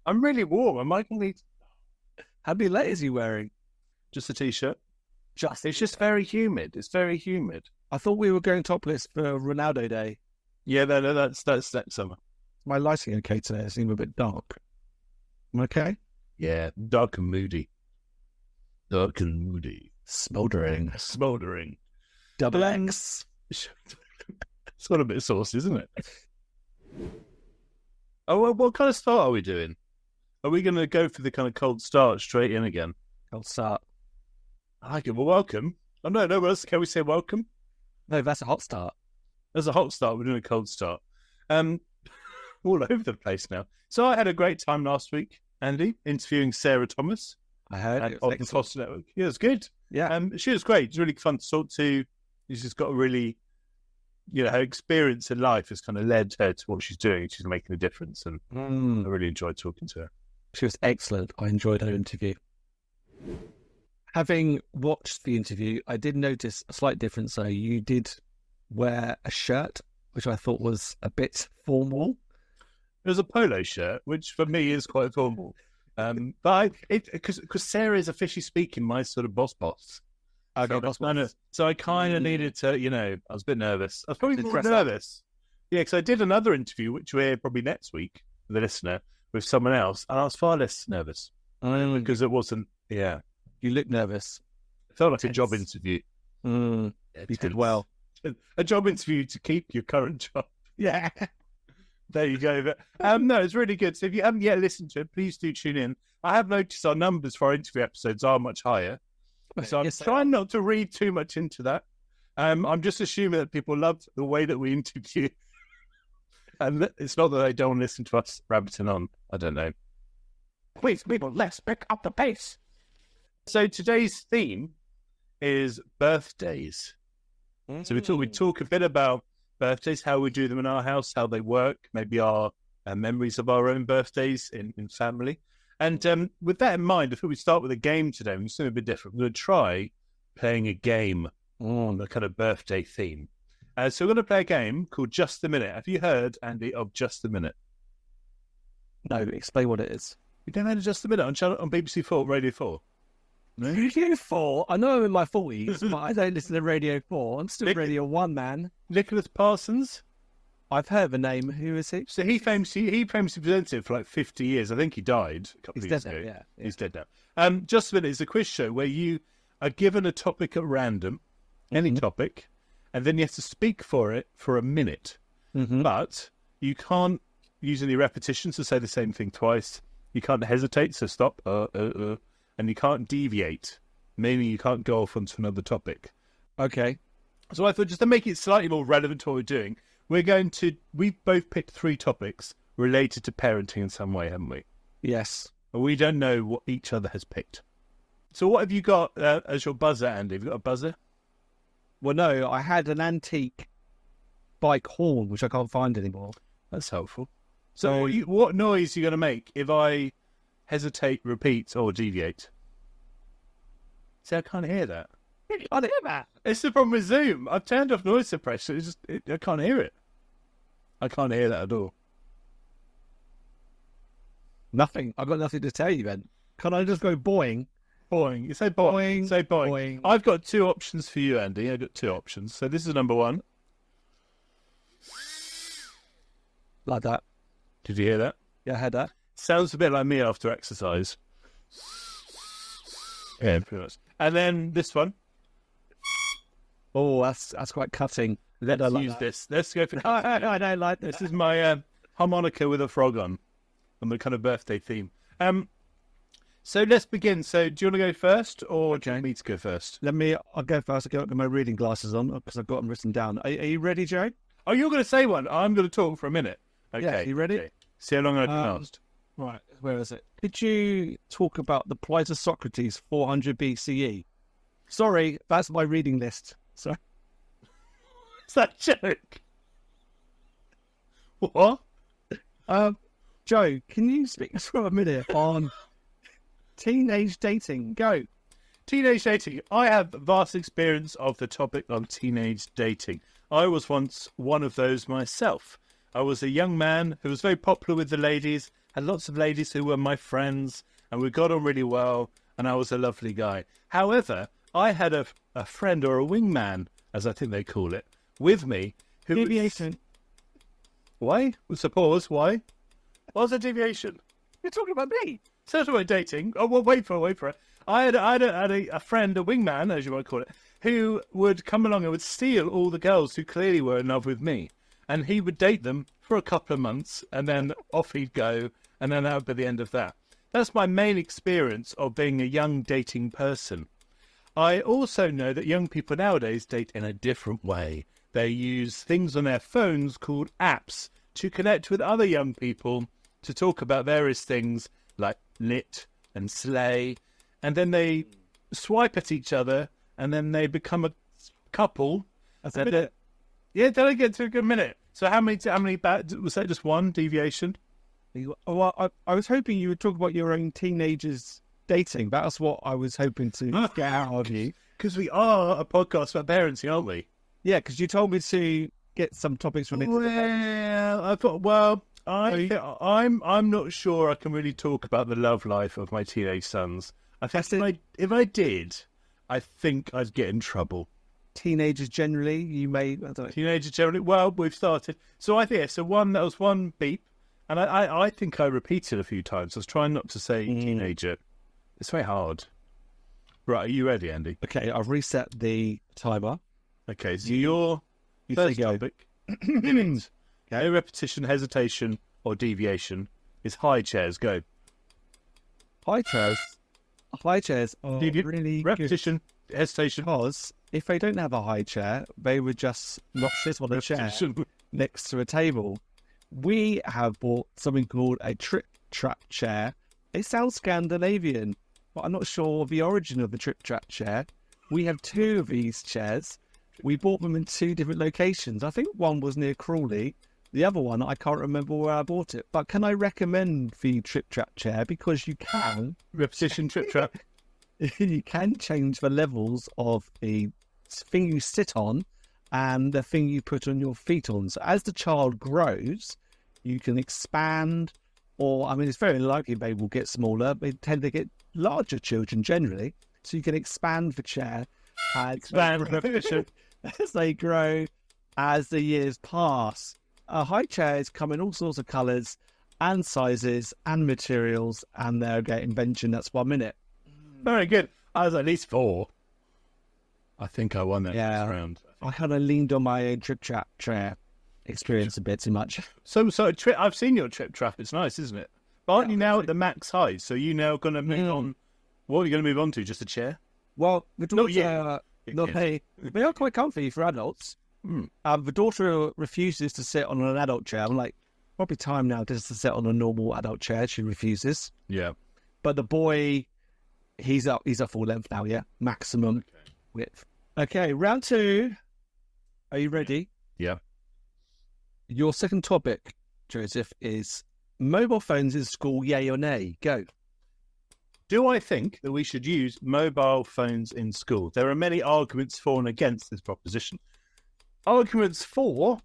I'm really warm. Am I going to... How many layers are you wearing? Just a t-shirt. Just. It's just very humid. It's very humid. I thought we were going topless for Ronaldo Day. Yeah, no, that's next summer. My lighting okay today? It seemed a bit dark. Am I okay? Yeah, dark and moody. Dark and moody. Smouldering. Double X. It's got a bit of sauce, isn't it? Oh, well, what kind of start are we doing? Are we going to go for the kind of cold start straight in again? Cold start. I like it. Well, welcome. Oh, no, else. Can we say welcome? No, that's a hot start. There's a hot start. We're doing a cold start. All over the place now. So I had a great time last week, Andy, interviewing Sarah Thomas. I heard it on was the Foster Network. Yeah, it was good. Yeah. She was great. It's really fun to talk to. She's just got a really, her experience in life has kind of led her to what she's doing. She's making a difference, and I really enjoyed talking to her. She was excellent. I enjoyed her interview. Having watched the interview, I did notice a slight difference. So you did wear a shirt, which I thought was a bit formal. It was a polo shirt, which for me is quite formal. But because Sarah is officially speaking my sort of boss. So I kind of needed to, I was a bit nervous. I was probably more nervous. Yeah, because I did another interview, which we're probably next week, the listener, with someone else, and I was far less nervous because it wasn't. Yeah, you look nervous. It felt like a job interview. You did well. A job interview to keep your current job. Yeah. There you go. No, it's really good. So if you haven't yet listened to it, please do tune in. I have noticed our numbers for our interview episodes are much higher. So I'm trying not to read too much into that. I'm just assuming that people loved the way that we interview. And it's not that they don't listen to us rabbiting on. I don't know. Please, people, let's pick up the pace. So today's theme is birthdays. So we talk a bit about birthdays, how we do them in our house, how they work, maybe our memories of our own birthdays in family. And with that in mind, I thought we'd start with a game today. We're something a bit different. We're going to try playing a game on the kind of birthday theme. So we're going to play a game called Just a Minute. Have you heard, Andy, of Just a Minute? No, explain what it is. You don't heard of Just a Minute on BBC 4, Radio 4? No? Radio 4? I know I'm in my 40s, but I don't listen to Radio 4. I'm still Radio 1, man. Nicholas Parsons? I've heard the name. Who is he? So he famously presented it for like 50 years. I think he died a couple of years ago. Yeah. He's dead now. Just a Minute is a quiz show where you are given a topic at random, any topic, and then you have to speak for it for a minute. But you can't use any repetitions to say the same thing twice. You can't hesitate, so stop, and you can't deviate, meaning you can't go off onto another topic. Okay. So I thought just to make it slightly more relevant to what we're doing, we've both picked 3 topics related to parenting in some way, haven't we? Yes. And we don't know what each other has picked. So what have you got as your buzzer, Andy? Have you got a buzzer? Well, no, I had an antique bike horn, which I can't find anymore. That's helpful. So what noise are you going to make if I hesitate, repeat, or deviate? See, I can't hear that. I can't hear that. It's the problem with Zoom. I've turned off noise suppression. I can't hear it. I can't hear that at all. Nothing. I've got nothing to tell you then. Can I just go boing? Boing. You say boing. Say boing. Boing. I've got 2 options for you, Andy. I've got 2 options. So this is number 1. Like that. Did you hear that? Yeah, I heard that. Sounds a bit like me after exercise. Yeah, pretty much. And then this one. Oh, that's quite cutting. Let's use this. Let's go for I don't like this. This is my harmonica with a frog on the kind of birthday theme. So let's begin. So do you want to go first, or do you want me to go first? I'll go first. I'll get my reading glasses on because I've got them written down. Are you ready, Joe? Oh, you're going to say one. I'm going to talk for a minute. Okay. Yeah, you ready? Okay. See how long I can last. Right, where is it? Could you talk about the plight of Socrates, 400 BCE? Sorry, that's my reading list. Sorry. Is that a joke? What? Joe, can you speak for a minute on teenage dating? Go. Teenage dating. I have vast experience of the topic of teenage dating. I was once one of those myself. I was a young man who was very popular with the ladies, had lots of ladies who were my friends, and we got on really well, and I was a lovely guy. However, I had a friend, or a wingman, as I think they call it, with me. Who Deviation. Why? Suppose, why? What's a deviation? You're talking about me. So talking about dating. Oh, well, wait for it. I had a friend, a wingman, as you might call it, who would come along and would steal all the girls who clearly were in love with me. And he would date them for a couple of months, and then off he'd go, and then that would be the end of that. That's my main experience of being a young dating person. I also know that young people nowadays date in a different way. They use things on their phones called apps to connect with other young people to talk about various things like lit and slay, and then they swipe at each other, and then they become a couple. Yeah, did I get to a good minute? So how many bad, was that just one deviation? Well, I was hoping you would talk about your own teenagers dating. That's what I was hoping to get out of you. Because we are a podcast about parenting, aren't we? Yeah, because you told me to get some topics from it. Well, I thought, I'm not sure I can really talk about the love life of my teenage sons. I think if I did, I think I'd get in trouble. Teenagers generally, you may... I don't know. Teenagers generally, well, we've started. So I think, that was one beep, and I think I repeated a few times. I was trying not to say teenager. It's very hard. Right, are you ready, Andy? Okay, I've reset the timer. Okay, so your first topic, okay. No repetition, hesitation, or deviation, is high chairs. Go. High chairs are really repetition, good. hesitation. Because if they don't have a high chair, they would just not sit on a chair next to a table. We have bought something called a trip trap chair. It sounds Scandinavian, but I'm not sure the origin of the trip trap chair. We have two of these chairs. We bought them in two different locations. I think one was near Crawley. The other one, I can't remember where I bought it. But can I recommend the trip trap chair? Because you can. Repetition, trip trap. You can change the levels of the thing you sit on and the thing you put on your feet on. So as the child grows, you can expand, or, I mean, it's very likely they will get smaller. They tend to get larger children generally. So you can expand the chair as they grow, as the years pass. High chairs come in all sorts of colours and sizes and materials, and they're getting invention. That's 1 minute. Very good. I was at least 4. I think I won that round. I kind of leaned on my own trip trap chair experience a bit too much. So I've seen your trip trap. It's nice, isn't it? But aren't you now at the max height? So you now going to move on? What are you going to move on to? Just a chair? Well, the daughter, they are quite comfy for adults. The daughter refuses to sit on an adult chair. I'm like, probably time now just to sit on a normal adult chair. She refuses. Yeah. But the boy, he's up full length now, yeah? Maximum width. Okay, round 2. Are you ready? Yeah. Your second topic, Joseph, is mobile phones in school, yay or nay? Go. Do I think that we should use mobile phones in school? There are many arguments for and against this proposition. Arguments for,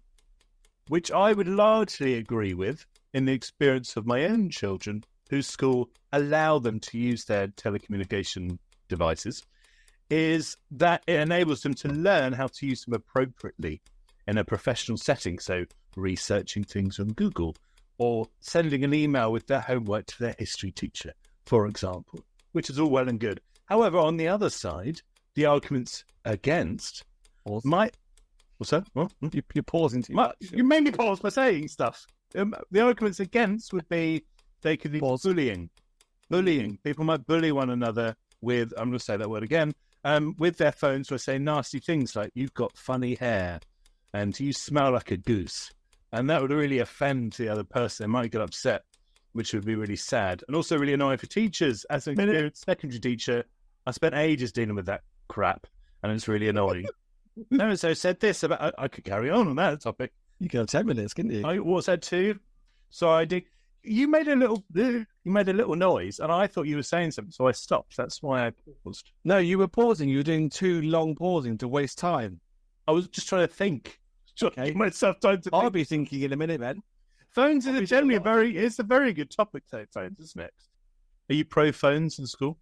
which I would largely agree with in the experience of my own children, whose school allow them to use their telecommunication devices, is that it enables them to learn how to use them appropriately in a professional setting. So researching things on Google, or sending an email with their homework to their history teacher, for example, which is all well and good. However, on the other side, the arguments against might... What's that? What? You're pausing too much. You made me pause by saying stuff. The arguments against would be they could be bullying. Bullying. People might bully one another with, I'm going to say that word again, with their phones, where saying nasty things like, you've got funny hair and you smell like a goose. And that would really offend the other person. They might get upset, which would be really sad. And also really annoying for teachers. As an experienced secondary teacher, I spent ages dealing with that crap, and it's really annoying. No, so said this about, I could carry on that topic. You could have 10 minutes, couldn't you? I was said too. So I did. You made a little noise, and I thought you were saying something, so I stopped. That's why I paused. No, you were pausing. You were doing too long pausing to waste time. I was just trying to think. Give myself time to think. I'll be thinking in a minute, man. Phones is generally it's a very good topic, though, phones, isn't it? Are you pro phones in school?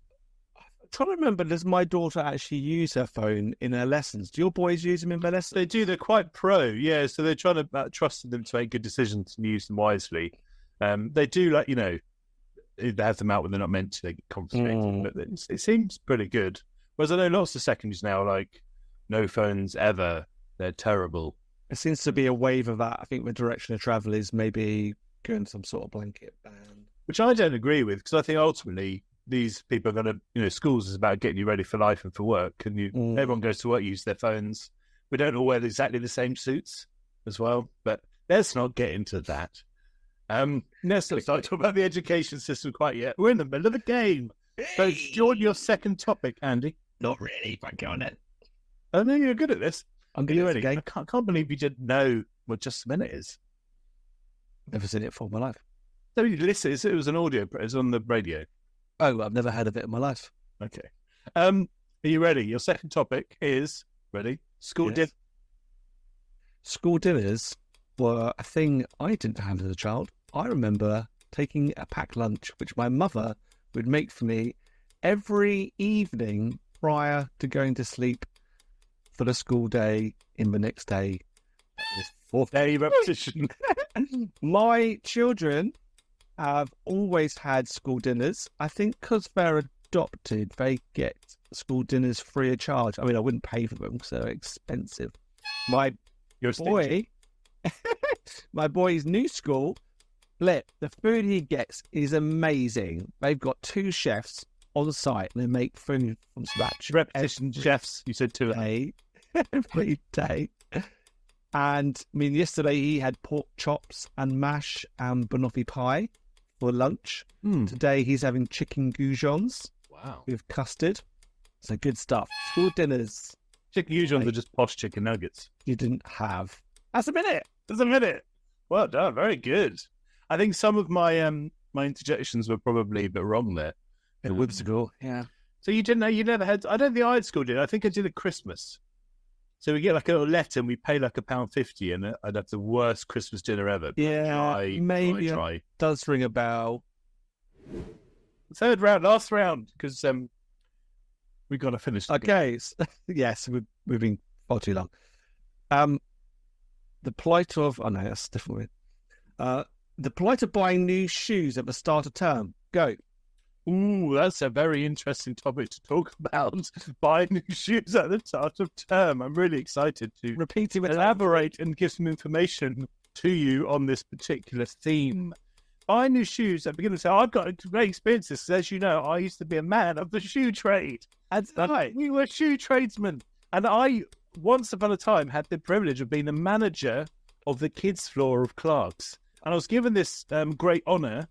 I'm trying to remember, does my daughter actually use her phone in her lessons? Do your boys use them in their lessons? They do. They're quite pro, yeah. So they're trying to trust them to make good decisions and use them wisely. They do, like, they have them out when they're not meant to. They get confiscated, but it seems pretty good. Whereas I know lots of secondaries now, like, no phones ever. They're terrible. It seems to be a wave of that. I think the direction of travel is maybe going some sort of blanket ban. Which I don't agree with, because I think ultimately these people are going to, schools is about getting you ready for life and for work. And everyone goes to work, use their phones. We don't all wear exactly the same suits as well, but let's not get into that. Let's not talk about the education system quite yet. We're in the middle of the game. So, do you want your second topic, Andy? Not really, but go on it. I know you're good at this. I'm good at it. I can't believe you didn't know what Just a Minute is. Never seen it for my life. So you listen, it was an audio, it was on the radio. Oh, I've never heard of it in my life. Okay. Are you ready? Your second topic is, ready? School dinner. School dinners were a thing I didn't have as a child. I remember taking a packed lunch, which my mother would make for me every evening prior to going to sleep for the school day in the next day. Fourth day repetition. My children have always had school dinners. I think because they're adopted, they get school dinners free of charge. I mean, I wouldn't pay for them because they're expensive. My boy's new school, the food he gets is amazing. They've got 2 chefs on site and they make food from scratch. Repetition chefs, you said 2 every day. And I mean, yesterday he had pork chops and mash and banoffee pie for lunch. Today he's having chicken goujons. Wow. With custard. So good stuff. School dinners. Chicken goujons are just posh chicken nuggets. You didn't have. That's a minute. Well done. Very good. I think some of my my interjections were probably a bit wrong there. A bit whimsical. Yeah. So you didn't know, you never had, I don't think I had school dinner. I think I did at Christmas. So we get like a little letter and we pay like £1.50 and I'd have the worst Christmas dinner ever. Yeah, maybe it does ring a bell. Third round, last round, because we got to finish. Okay, yes, we've been far too long. The plight of, oh no, that's a different word. The plight of buying new shoes at the start of term. Go. Ooh, that's a very interesting topic to talk about. Buying new shoes at the start of term. I'm really excited to elaborate and give some information to you on this particular theme. Buying new shoes at the beginning of the term. I've got great experiences. As you know, I used to be a man of the shoe trade. That's right. We were shoe tradesmen. And I, once upon a time, had the privilege of being the manager of the kids' floor of Clark's. And I was given this great honour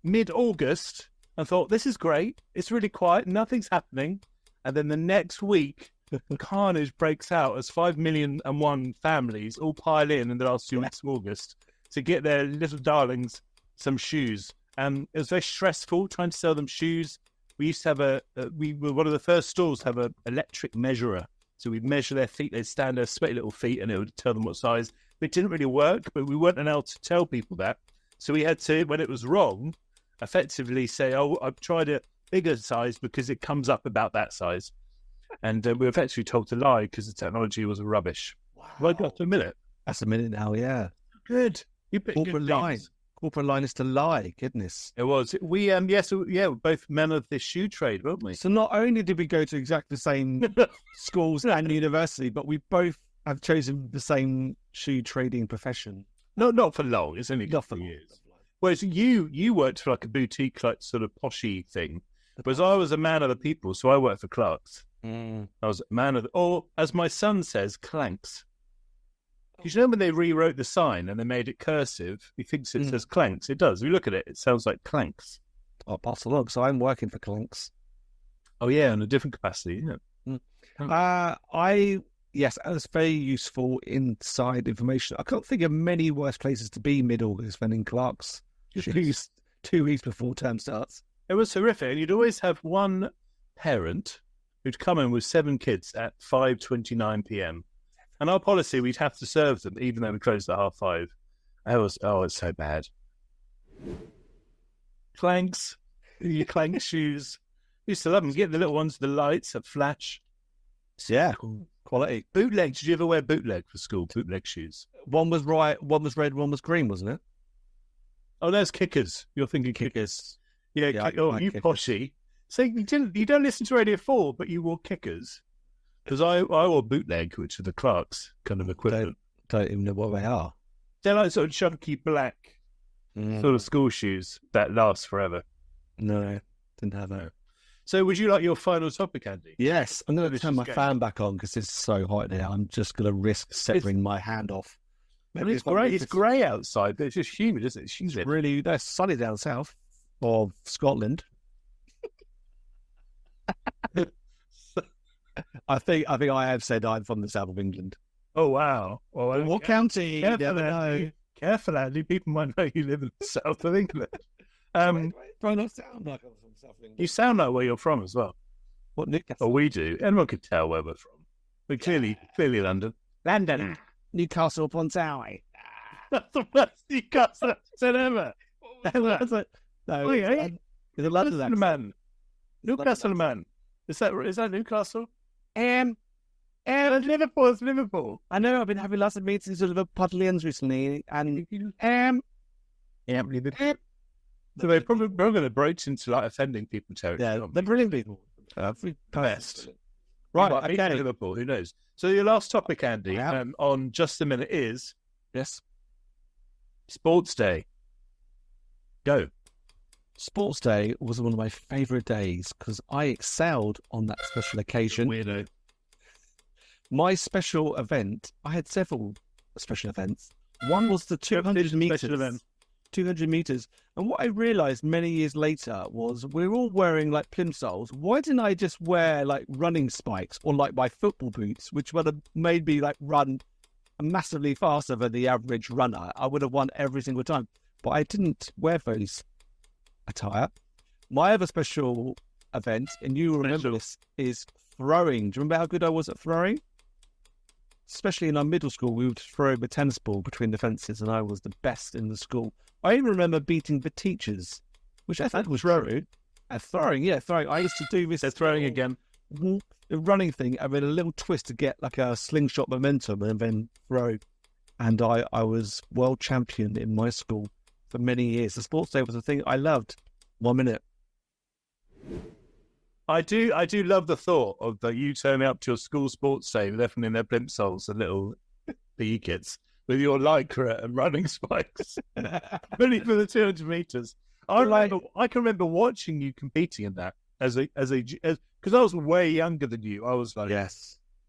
mid-August. I thought, this is great. It's really quiet. Nothing's happening. And then the next week, carnage breaks out as 5,000,001 families all pile in the last 2 weeks of August to get their little darlings some shoes. And it was very stressful trying to sell them shoes. We used to have we were one of the first stores to have an electric measurer. So we'd measure their feet. They'd stand there, sweaty little feet, and it would tell them what size. It didn't really work, but we weren't allowed to tell people that. So we had to, when it was wrong, effectively say, oh, I've tried a bigger size because it comes up about that size. And we were effectively told to lie because the technology was rubbish. Wow. Have I got to a minute? That's a minute now, yeah. Good. You picked Corporate good line. names. Corporate line is to lie, goodness. It was. We're both men of this shoe trade, weren't we? So not only did we go to exactly the same schools and university, but we both have chosen the same shoe trading profession. No, not for long. It's only a couple of years. Whereas you worked for like a boutique, like sort of poshy thing. Whereas I was a man of the people, so I worked for Clark's. I was a man of the, or as my son says, Clanks. You know when they rewrote the sign and they made it cursive, he thinks it says Clanks. It does. If you look at it, it sounds like Clanks. I'll pass along. So I'm working for Clanks. Oh yeah, in a different capacity, isn't it? Yes, that's very useful inside information. I can't think of many worse places to be mid-August than in Clark's. 2 weeks before term starts. It was horrific. And you'd always have one parent who'd come in with 7 kids at 5:29 p.m. And our policy, we'd have to serve them, even though we closed at 5:30. It's so bad. Clanks, your clank shoes. Used to love them. Get the little ones, the lights that flash. Yeah, quality. Bootleg. Did you ever wear bootleg for school? Bootleg shoes. One was red, one was green, wasn't it? Oh, there's kickers. You're thinking kickers. Yeah. Yeah, You kickers. poshy. So you don't listen to Radio 4, but you wore kickers. Because I wore bootleg, which are the Clarks kind of equivalent. Don't even know what they are. They're like sort of chunky black sort of school shoes that last forever. No, didn't have that. So would you like your final topic, Andy? Yes, I'm going to This turn is my good. fan back on because it's so hot here. I'm just going to risk severing my hand off. Maybe it's grey. It's grey outside, but it's just humid, isn't it? It's really sunny down south of Scotland. I think I have said I'm from the south of England. Oh wow! Well, What county? You never know. Careful, Andy. People might know you live in the south of England. Try not to sound like I'm from south of England. You sound like where you're from as well. What Newcastle? Or we do. Anyone could tell where we're from. But clearly London. London. Newcastle upon Tyne. That's the best Newcastle accent ever. No, it's a London accent. Man. Newcastle man. Is that Newcastle? Liverpool. It's Liverpool. I know. I've been having lots of meetings with Liverpudlians recently, and So they're probably going to broach into like offending people territory. yeah, they're brilliant people. Best. Right, Okay. Liverpool. Who knows? So your last topic, Andy, Yeah. on Just a Minute is Yes. Sports Day. Go. Sports Day was one of my favourite days because I excelled on that special occasion. Weirdo. My special event, I had several special events. One was the 200 meters. Special event. 200 meters. And what I realised many years later was we're all wearing like plimsolls. Why didn't I just wear like running spikes or like my football boots, which would have made me like run massively faster than the average runner? I would have won every single time. But I didn't wear those attire. My other special event, and you will remember this, is throwing. Do you remember how good I was at throwing? Especially in our middle school, we would throw the tennis ball between the fences, and I was the best in the school. I even remember beating the teachers, which I thought was rude. At throwing, yeah, throwing. I used to do this. They're throwing again. The running thing, and then a little twist to get like a slingshot momentum and then throw. And I was world champion in my school for many years. The sports day was a thing I loved. 1 minute. I do love the thought of you turning up to your school sports day with everyone in their plimsolls, the little PE kids, with your lycra and running spikes, ready for the 200 meters. I can remember watching you competing in that because I was way younger than you. I was like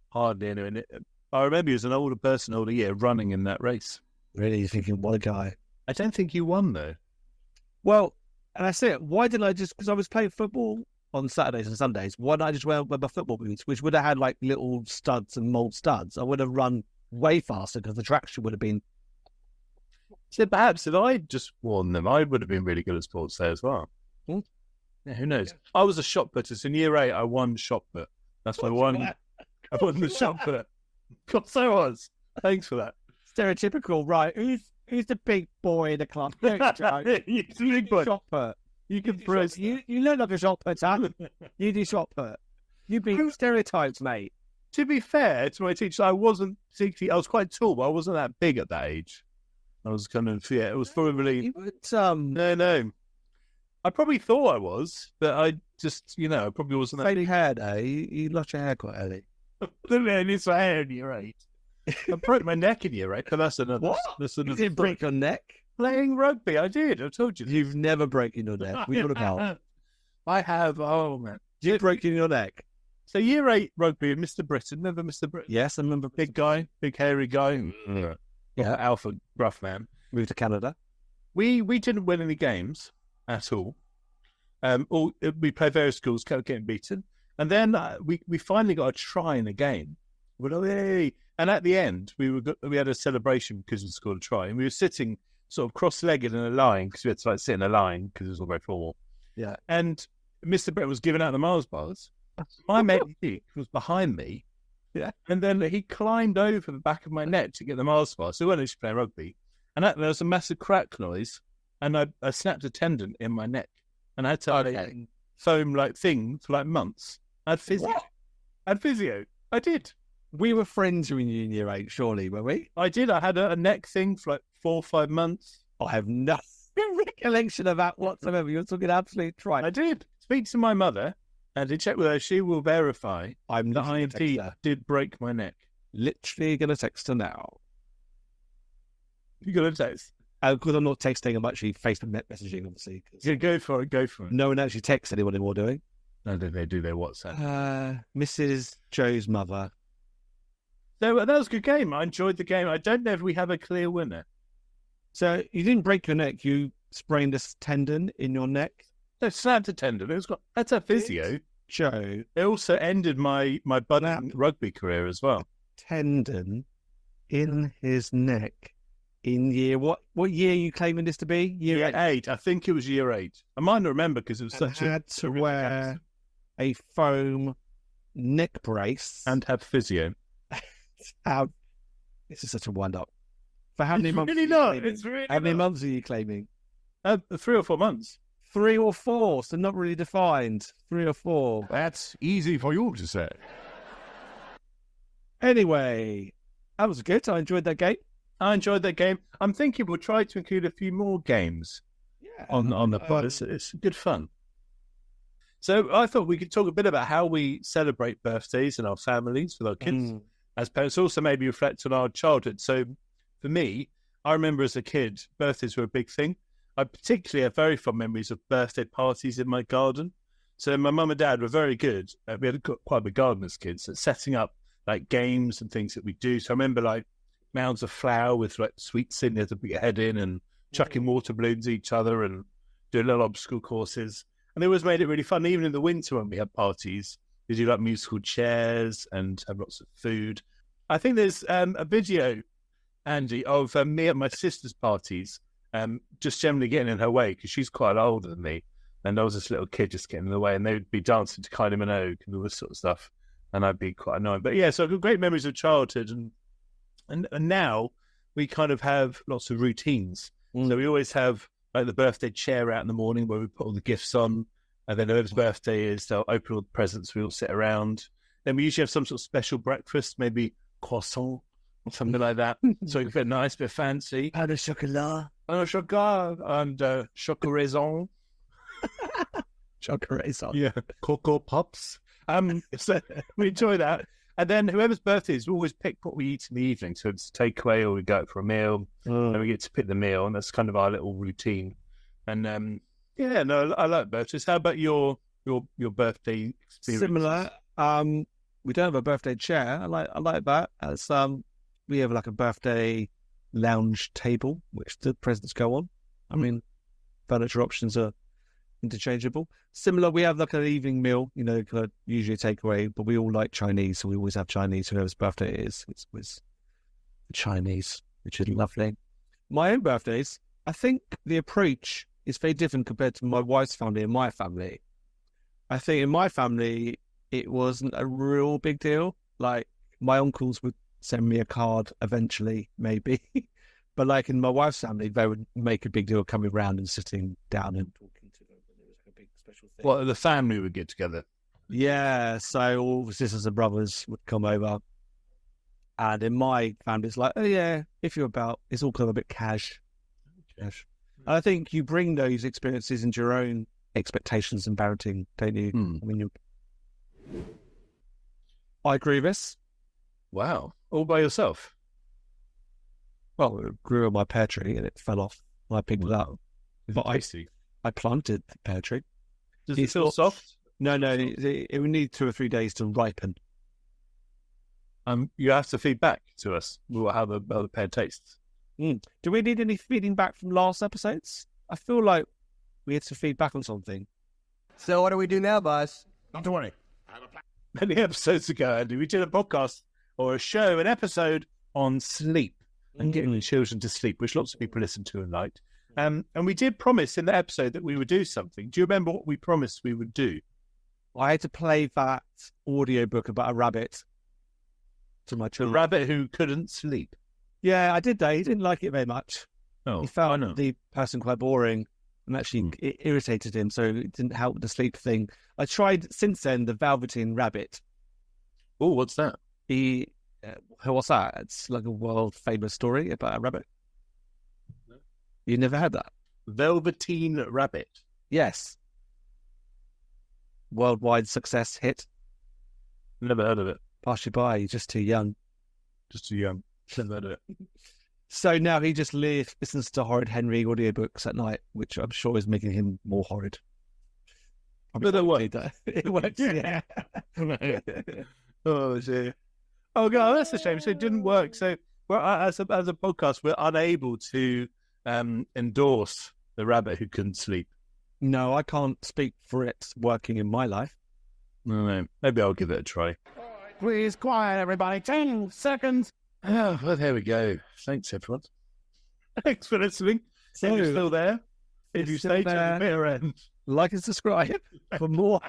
hardly in it. I remember you as an older person, older year, running in that race. Really, you're thinking, what a guy. I don't think you won though. Well, and I say it. Why didn't I just? Because I was playing football on Saturdays and Sundays. Why didn't I just wear my football boots, which would have had like little studs and mold studs? I would have run way faster because the traction would have been. So perhaps if I'd just worn them, I would have been really good at sports day as well. Hmm. Yeah, who knows? I was a shot putter. So in year 8, I won shot put. That's my one. I won the shot put. Of course I was. Thanks for that. Stereotypical, right? Who's the big boy in the club? You're the big boy. Shot put. You can throw. You look like a shot putter. You do shot put. You beat stereotypes, mate. To be fair to my teacher, I wasn't particularly. I was quite tall, but I wasn't that big at that age. I was kind of it was probably You would, no. I probably thought I was, but I just I probably wasn't that fading big. hair day. You lost your hair quite early. It's my hair in year 8. I broke my neck in year 8, but that's another. What? That's You another didn't break your neck. Playing rugby, I did. I told you. You've never broken your neck. We got about. I have. Oh man, You breaking your neck? So year 8 rugby, Mr. Britain. Remember Mr. Britain? Yes, I remember. Big guy, big hairy guy. Yeah. Alpha rough man. Moved to Canada. We didn't win any games at all. We played various schools, kept getting beaten, and then we finally got a try in a game. And at the end, we had a celebration because we scored a try, and we were sitting sort of cross-legged in a line because we had to sit in a line because it was all very formal. Yeah. And Mr. Brett was giving out the Mars bars. My mate Nick was behind me. Yeah. And then he climbed over the back of my neck to get the Mars bar. So we weren't actually playing rugby. and there was a massive crack noise, and I snapped a tendon in my neck, and I had to have foam thing for months. I had physio. What? I had physio. I did. We were friends when you were in year 8, surely, were we? I did. I had a neck thing for 4 or 5 months. I have no recollection of that whatsoever. You're talking absolute tripe. I did. Speak to my mother, and to check with her. She will verify that I indeed did break my neck. Literally going to text her now. You got to text? Because I'm not texting, I'm actually Facebook messaging, obviously. Yeah, go for it. No one actually texts anyone anymore, do we? No, they do their WhatsApp. Mrs. Joe's mother. So that was a good game. I enjoyed the game. I don't know if we have a clear winner. So you didn't break your neck. You sprained a tendon in your neck. No, snapped a tendon. That's a physio. Joe. It also ended my budding rugby career as well. Tendon in his neck in year what year are you claiming this to be? Year 8. I think it was year 8. I might not remember because it was such had to wear a foam neck brace and have physio. This is such a wind up. For how many months? Really not. It's really how many months are you claiming? 3 or 4 months. 3 or 4, so not really defined. 3 or 4. That's easy for you to say. Anyway, that was good. I enjoyed that game. I'm thinking we'll try to include a few more games on the pod. It's good fun. So I thought we could talk a bit about how we celebrate birthdays in our families with our kids as parents. Also maybe reflect on our childhood. So for me, I remember as a kid, birthdays were a big thing. I particularly have very fond memories of birthday parties in my garden. So my mum and dad were very good. We had quite a big garden as kids at setting up games and things that we do. So I remember mounds of flour with sweets in there to put your head in and chucking water balloons at each other and doing little obstacle courses. And they always made it really fun. Even in the winter when we had parties, we do musical chairs and have lots of food. I think there's a video, Andy, of me at my sister's parties, just generally getting in her way because she's quite older than me. And I was this little kid just getting in the way, and they would be dancing to Kylie Minogue and all this sort of stuff. And I'd be quite annoying. But yeah, so I've got great memories of childhood. And now we kind of have lots of routines. So we always have the birthday chair out in the morning where we put all the gifts on. And then whoever's birthday is, they'll open all the presents. We all sit around. Then we usually have some sort of special breakfast, maybe croissant or something like that. So it's a bit nice, a bit fancy. Pain au chocolat. Pain au chocolat and chocolat. Chocolat. Yeah, Cocoa Pops. So we enjoy that. And then whoever's birthday is, we always pick what we eat in the evening. So it's takeaway or we go out for a meal and we get to pick the meal. And that's kind of our little routine. And I like birthdays. How about your birthday experience? Similar. We don't have a birthday chair. I like that. As we have a birthday lounge table, which the presents go on. I mean, furniture options are interchangeable. Similar, we have an evening meal, usually a takeaway, but we all like Chinese, so we always have Chinese, whoever's birthday it is. It's Chinese, which is lovely. My own birthdays, I think the approach is very different compared to my wife's family and my family. I think in my family, it wasn't a real big deal. My uncles would send me a card eventually, maybe. But in my wife's family, they would make a big deal of coming around and sitting down and talking to them. It was a big special thing. Well, the family would get together. Yeah, so all the sisters and brothers would come over. And in my family, it's oh yeah, if you're about, it's all kind of a bit cash. And I think you bring those experiences into your own expectations and parenting, don't you? I mean, I agree with this. Wow. All by yourself? Well, it grew on my pear tree and it fell off. I picked it up. But I planted the pear tree. Does it feel soft? No, it would need 2 or 3 days to ripen. You have to feed back to us how the pear tastes. Do we need any feeding back from last episodes? I feel like we had to feed back on something. So what do we do now, boss? Not to worry. Many episodes ago, Andy, we did a podcast or a show, an episode on sleep and getting the children to sleep, which lots of people listen to and liked. And we did promise in that episode that we would do something. Do you remember what we promised we would do? I had to play that audiobook about a rabbit to my children. A rabbit who couldn't sleep. Yeah, I did that. He didn't like it very much. Oh, He I found know. the person quite boring and actually it irritated him, so it didn't help with the sleep thing. I tried since then the Velveteen Rabbit. Oh, what's that? What's that? It's like a world famous story about a rabbit. You never had that? Velveteen Rabbit. Yes. Worldwide success hit. Never heard of it. Pass you by, you're just too young. Just too young. Never heard of it. So now he just listens to Horrid Henry audiobooks at night, which I'm sure is making him more horrid. But it works. It works, yeah. Oh, dear. Oh, God, that's a shame. So it didn't work. So as a podcast, we're unable to endorse the rabbit who couldn't sleep. No, I can't speak for it working in my life. No, maybe I'll give it a try. Please, quiet, everybody. 10 seconds. Oh, well, there we go. Thanks, everyone. Thanks for listening. So, if you're still there, if you stay to the bitter end, like and subscribe for more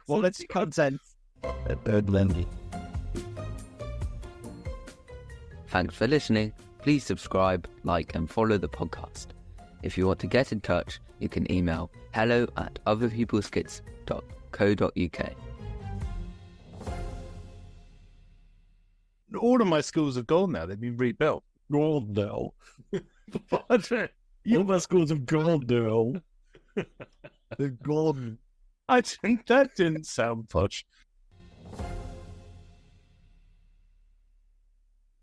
quality content at Birdland. Thanks for listening. Please subscribe, like, and follow the podcast. If you want to get in touch, you can email hello@otherpeopleskids.co.uk. all of my schools have gone now. They've been rebuilt. Gold now. All my schools have gold now. They're gone. I think that didn't sound posh.